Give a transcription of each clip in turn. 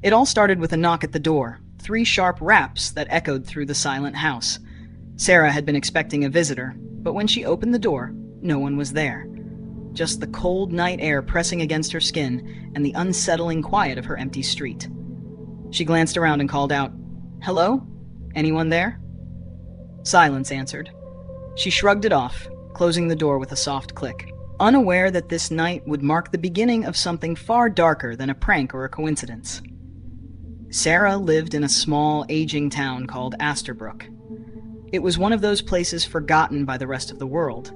It all started with a knock at the door, 3 sharp raps that echoed through the silent house. Sarah had been expecting a visitor, but when she opened the door, no one was there. Just the cold night air pressing against her skin and the unsettling quiet of her empty street. She glanced around and called out, "Hello? Anyone there?" Silence answered. She shrugged it off, closing the door with a soft click, unaware that this night would mark the beginning of something far darker than a prank or a coincidence. Sarah lived in a small, aging town called Asterbrook. It was one of those places forgotten by the rest of the world,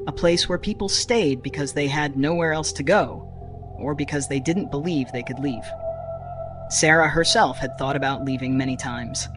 a place where people stayed because they had nowhere else to go, or because they didn't believe they could leave. Sarah herself had thought about leaving many times,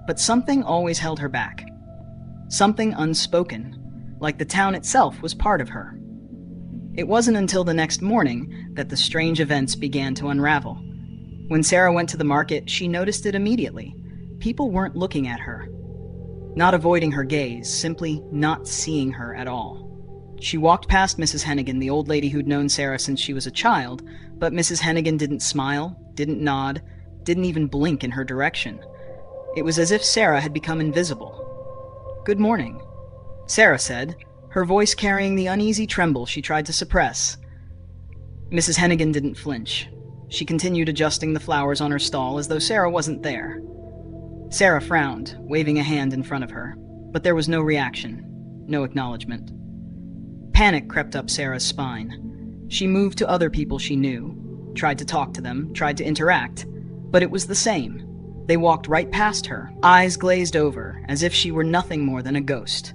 but something always held her back. Something unspoken, like the town itself was part of her. It wasn't until the next morning that the strange events began to unravel. When Sarah went to the market, she noticed it immediately. People weren't looking at her. Not avoiding her gaze, simply not seeing her at all. She walked past Mrs. Hennigan, the old lady who'd known Sarah since she was a child, but Mrs. Hennigan didn't smile, didn't nod, didn't even blink in her direction. It was as if Sarah had become invisible. "Good morning," Sarah said, her voice carrying the uneasy tremble she tried to suppress. Mrs. Hennigan didn't flinch. She continued adjusting the flowers on her stall as though Sarah wasn't there. Sarah frowned, waving a hand in front of her, but there was no reaction, no acknowledgement. Panic crept up Sarah's spine. She moved to other people she knew, tried to talk to them, tried to interact, but it was the same. They walked right past her, eyes glazed over, as if she were nothing more than a ghost.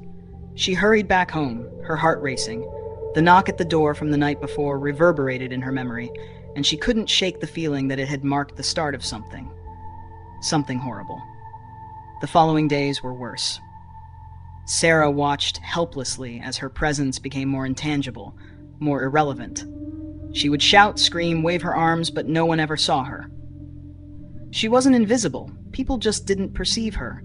She hurried back home, her heart racing. The knock at the door from the night before reverberated in her memory, and she couldn't shake the feeling that it had marked the start of something. Something horrible. The following days were worse. Sarah watched helplessly as her presence became more intangible, more irrelevant. She would shout, scream, wave her arms, but no one ever saw her. She wasn't invisible. People just didn't perceive her.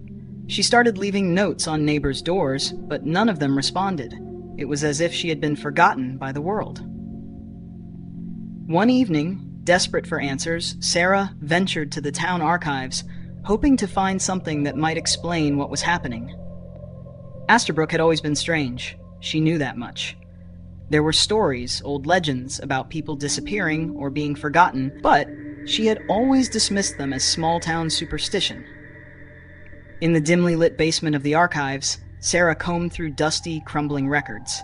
She started leaving notes on neighbors' doors, but none of them responded. It was as if she had been forgotten by the world. One evening, desperate for answers, Sarah ventured to the town archives, hoping to find something that might explain what was happening. Asterbrook had always been strange. She knew that much. There were stories, old legends, about people disappearing or being forgotten, but she had always dismissed them as small-town superstition. In the dimly lit basement of the archives, Sarah combed through dusty, crumbling records.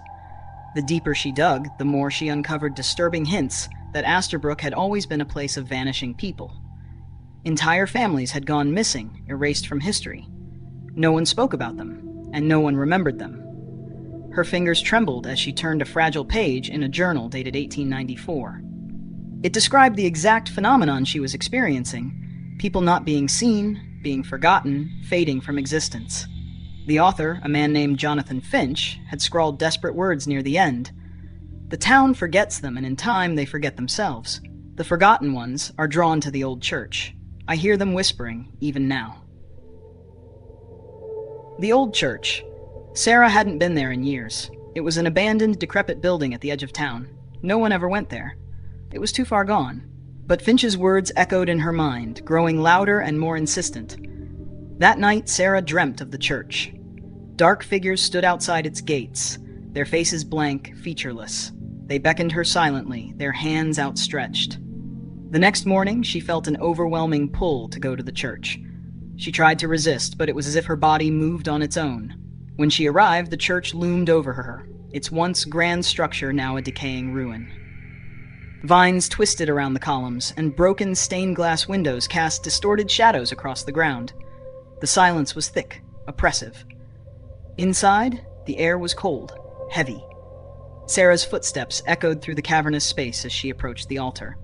The deeper she dug, the more she uncovered disturbing hints that Asterbrook had always been a place of vanishing people. Entire families had gone missing, erased from history. No one spoke about them, and no one remembered them. Her fingers trembled as she turned a fragile page in a journal dated 1894. It described the exact phenomenon she was experiencing: people not being seen, being forgotten, fading from existence. The author, a man named Jonathan Finch, had scrawled desperate words near the end. The town forgets them, and in time they forget themselves. The forgotten ones are drawn to the old church. I hear them whispering, even now. The old church. Sarah hadn't been there in years. It was an abandoned, decrepit building at the edge of town. No one ever went there. It was too far gone. But Finch's words echoed in her mind, growing louder and more insistent. That night, Sarah dreamt of the church. Dark figures stood outside its gates, their faces blank, featureless. They beckoned her silently, their hands outstretched. The next morning, she felt an overwhelming pull to go to the church. She tried to resist, but it was as if her body moved on its own. When she arrived, the church loomed over her, its once grand structure now a decaying ruin. Vines twisted around the columns, and broken stained glass windows cast distorted shadows across the ground. The silence was thick, oppressive. Inside, the air was cold, heavy. Sarah's footsteps echoed through the cavernous space as she approached the altar.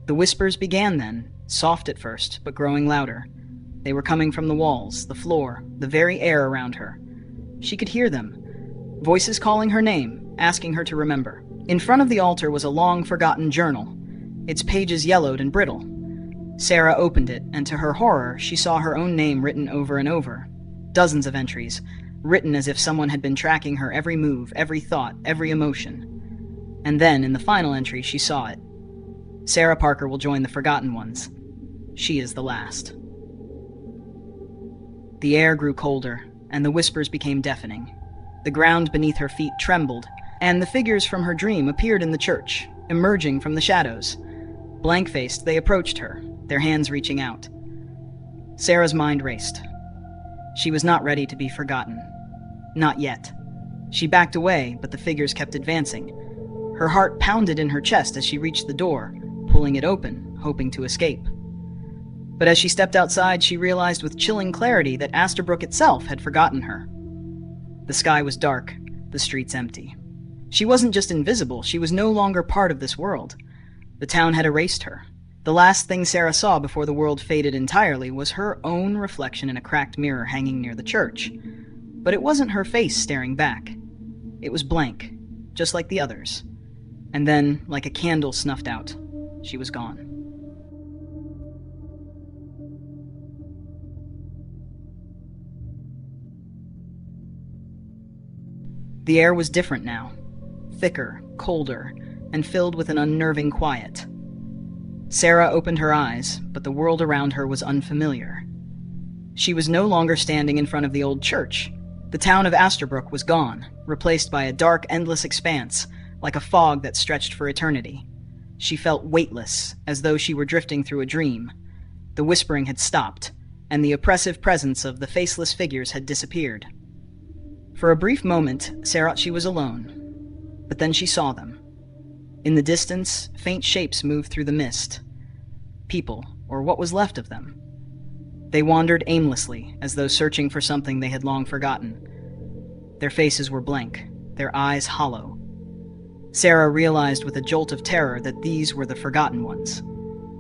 The whispers began then, soft at first, but growing louder. They were coming from the walls, the floor, the very air around her. She could hear them, voices calling her name, asking her to remember. In front of the altar was a long-forgotten journal, its pages yellowed and brittle. Sarah opened it, and to her horror, she saw her own name written over and over. Dozens of entries, written as if someone had been tracking her every move, every thought, every emotion. And then, in the final entry, she saw it. Sarah Parker will join the forgotten ones. she is the last. The air grew colder, and the whispers became deafening. The ground beneath her feet trembled, and the figures from her dream appeared in the church, emerging from the shadows. Blank-faced, they approached her, their hands reaching out. Sarah's mind raced. She was not ready to be forgotten. Not yet. She backed away, but the figures kept advancing. Her heart pounded in her chest as she reached the door, pulling it open, hoping to escape. But as she stepped outside, she realized with chilling clarity that Asterbrook itself had forgotten her. The sky was dark, the streets empty. She wasn't just invisible, she was no longer part of this world. The town had erased her. The last thing Sarah saw before the world faded entirely was her own reflection in a cracked mirror hanging near the church. But it wasn't her face staring back. It was blank, just like the others. And then, like a candle snuffed out, she was gone. The air was different now, thicker, colder, and filled with an unnerving quiet. Sarah opened her eyes, but the world around her was unfamiliar. She was no longer standing in front of the old church. The town of Asterbrook was gone, replaced by a dark, endless expanse, like a fog that stretched for eternity. She felt weightless, as though she were drifting through a dream. The whispering had stopped, and the oppressive presence of the faceless figures had disappeared. For a brief moment, Sarah thought she was alone, but then she saw them. In the distance, faint shapes moved through the mist. People, or what was left of them. They wandered aimlessly, as though searching for something they had long forgotten. Their faces were blank, their eyes hollow. Sarah realized with a jolt of terror that these were the forgotten ones,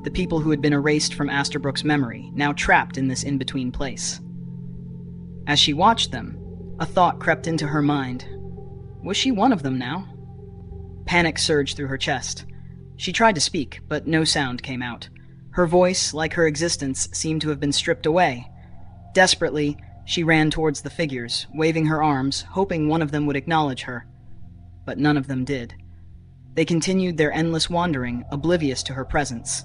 the people who had been erased from Asterbrook's memory, now trapped in this in-between place. As she watched them, a thought crept into her mind. Was she one of them now? Panic surged through her chest. She tried to speak, but no sound came out. Her voice, like her existence, seemed to have been stripped away. Desperately, she ran towards the figures, waving her arms, hoping one of them would acknowledge her. But none of them did. They continued their endless wandering, oblivious to her presence.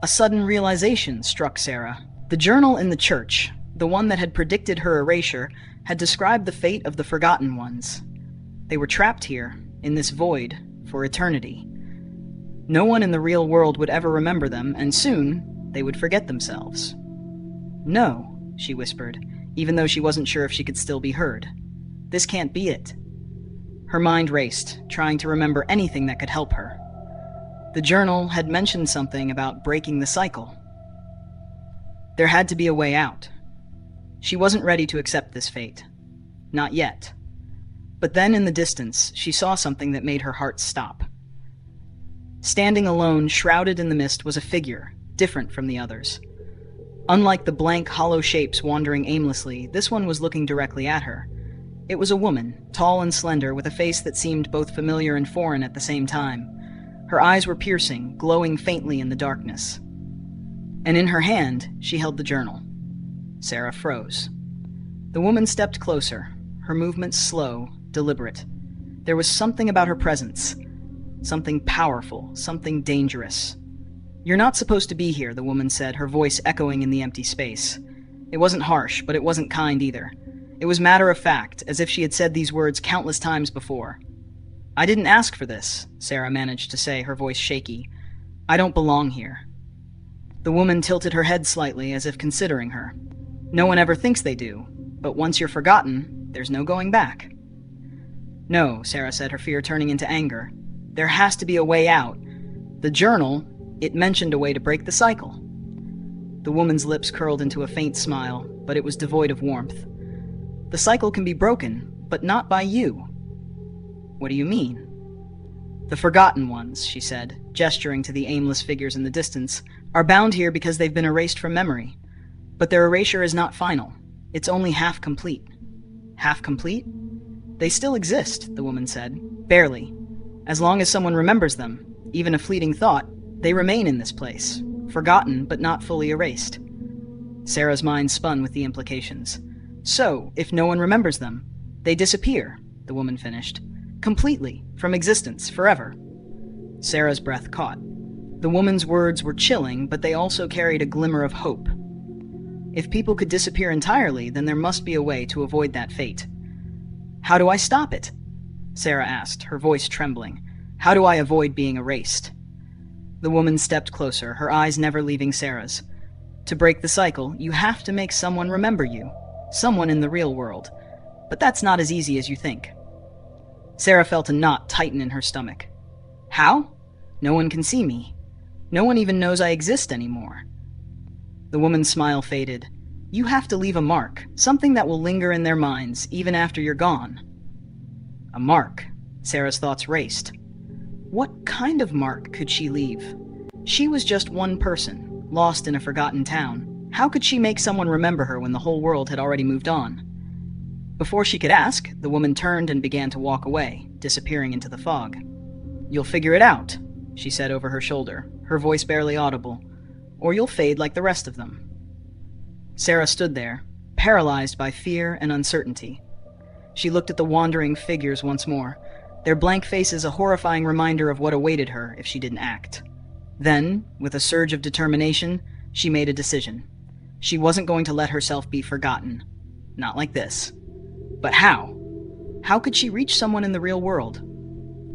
A sudden realization struck Sarah. The journal in the church, the one that had predicted her erasure, had described the fate of the forgotten ones. They were trapped here, in this void, for eternity. No one in the real world would ever remember them, and soon they would forget themselves. "No," she whispered, even though she wasn't sure if she could still be heard. "This can't be it." Her mind raced, trying to remember anything that could help her. The journal had mentioned something about breaking the cycle. There had to be a way out. She wasn't ready to accept this fate. Not yet. But then in the distance, she saw something that made her heart stop. Standing alone, shrouded in the mist, was a figure, different from the others. Unlike the blank, hollow shapes wandering aimlessly, this one was looking directly at her. It was a woman, tall and slender, with a face that seemed both familiar and foreign at the same time. Her eyes were piercing, glowing faintly in the darkness. And in her hand, she held the journal. Sarah froze. The woman stepped closer, her movements slow, deliberate. There was something about her presence. Something powerful, something dangerous. "You're not supposed to be here," the woman said, her voice echoing in the empty space. It wasn't harsh, but it wasn't kind either. It was matter of fact, as if she had said these words countless times before. "I didn't ask for this," Sarah managed to say, her voice shaky. "I don't belong here." The woman tilted her head slightly, as if considering her. "No one ever thinks they do, but once you're forgotten, there's no going back." "No," Sarah said, her fear turning into anger. "There has to be a way out. The journal, it mentioned a way to break the cycle." The woman's lips curled into a faint smile, but it was devoid of warmth. "The cycle can be broken, but not by you." "What do you mean?" "The forgotten ones," she said, gesturing to the aimless figures in the distance, "are bound here because they've been erased from memory. But their erasure is not final. It's only half complete." "Half complete?" "They still exist," the woman said. "Barely. As long as someone remembers them, even a fleeting thought, they remain in this place, forgotten but not fully erased." Sarah's mind spun with the implications. "So, if no one remembers them, they disappear," the woman finished. "Completely, from existence, forever." Sarah's breath caught. The woman's words were chilling, but they also carried a glimmer of hope. If people could disappear entirely, then there must be a way to avoid that fate. "How do I stop it?" Sarah asked, her voice trembling. "How do I avoid being erased?" The woman stepped closer, her eyes never leaving Sarah's. "To break the cycle, you have to make someone remember you. Someone in the real world. But that's not as easy as you think." Sarah felt a knot tighten in her stomach. "How? No one can see me. No one even knows I exist anymore." The woman's smile faded. "You have to leave a mark, something that will linger in their minds, even after you're gone." A mark? Sarah's thoughts raced. What kind of mark could she leave? She was just one person, lost in a forgotten town. How could she make someone remember her when the whole world had already moved on? Before she could ask, the woman turned and began to walk away, disappearing into the fog. "You'll figure it out," she said over her shoulder, her voice barely audible, "or you'll fade like the rest of them." Sarah stood there, paralyzed by fear and uncertainty. She looked at the wandering figures once more, their blank faces a horrifying reminder of what awaited her if she didn't act. Then, with a surge of determination, she made a decision. She wasn't going to let herself be forgotten. Not like this. But how? How could she reach someone in the real world?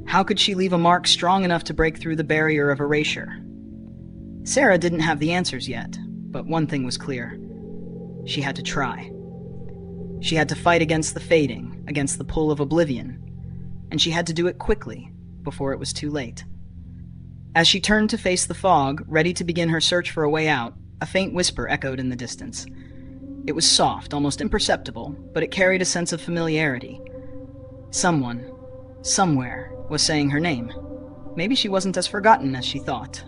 How could she leave a mark strong enough to break through the barrier of erasure? Sarah didn't have the answers yet, but one thing was clear. She had to try. She had to fight against the fading, against the pull of oblivion, and she had to do it quickly, before it was too late. As she turned to face the fog, ready to begin her search for a way out, a faint whisper echoed in the distance. It was soft, almost imperceptible, but it carried a sense of familiarity. Someone, somewhere, was saying her name. Maybe she wasn't as forgotten as she thought.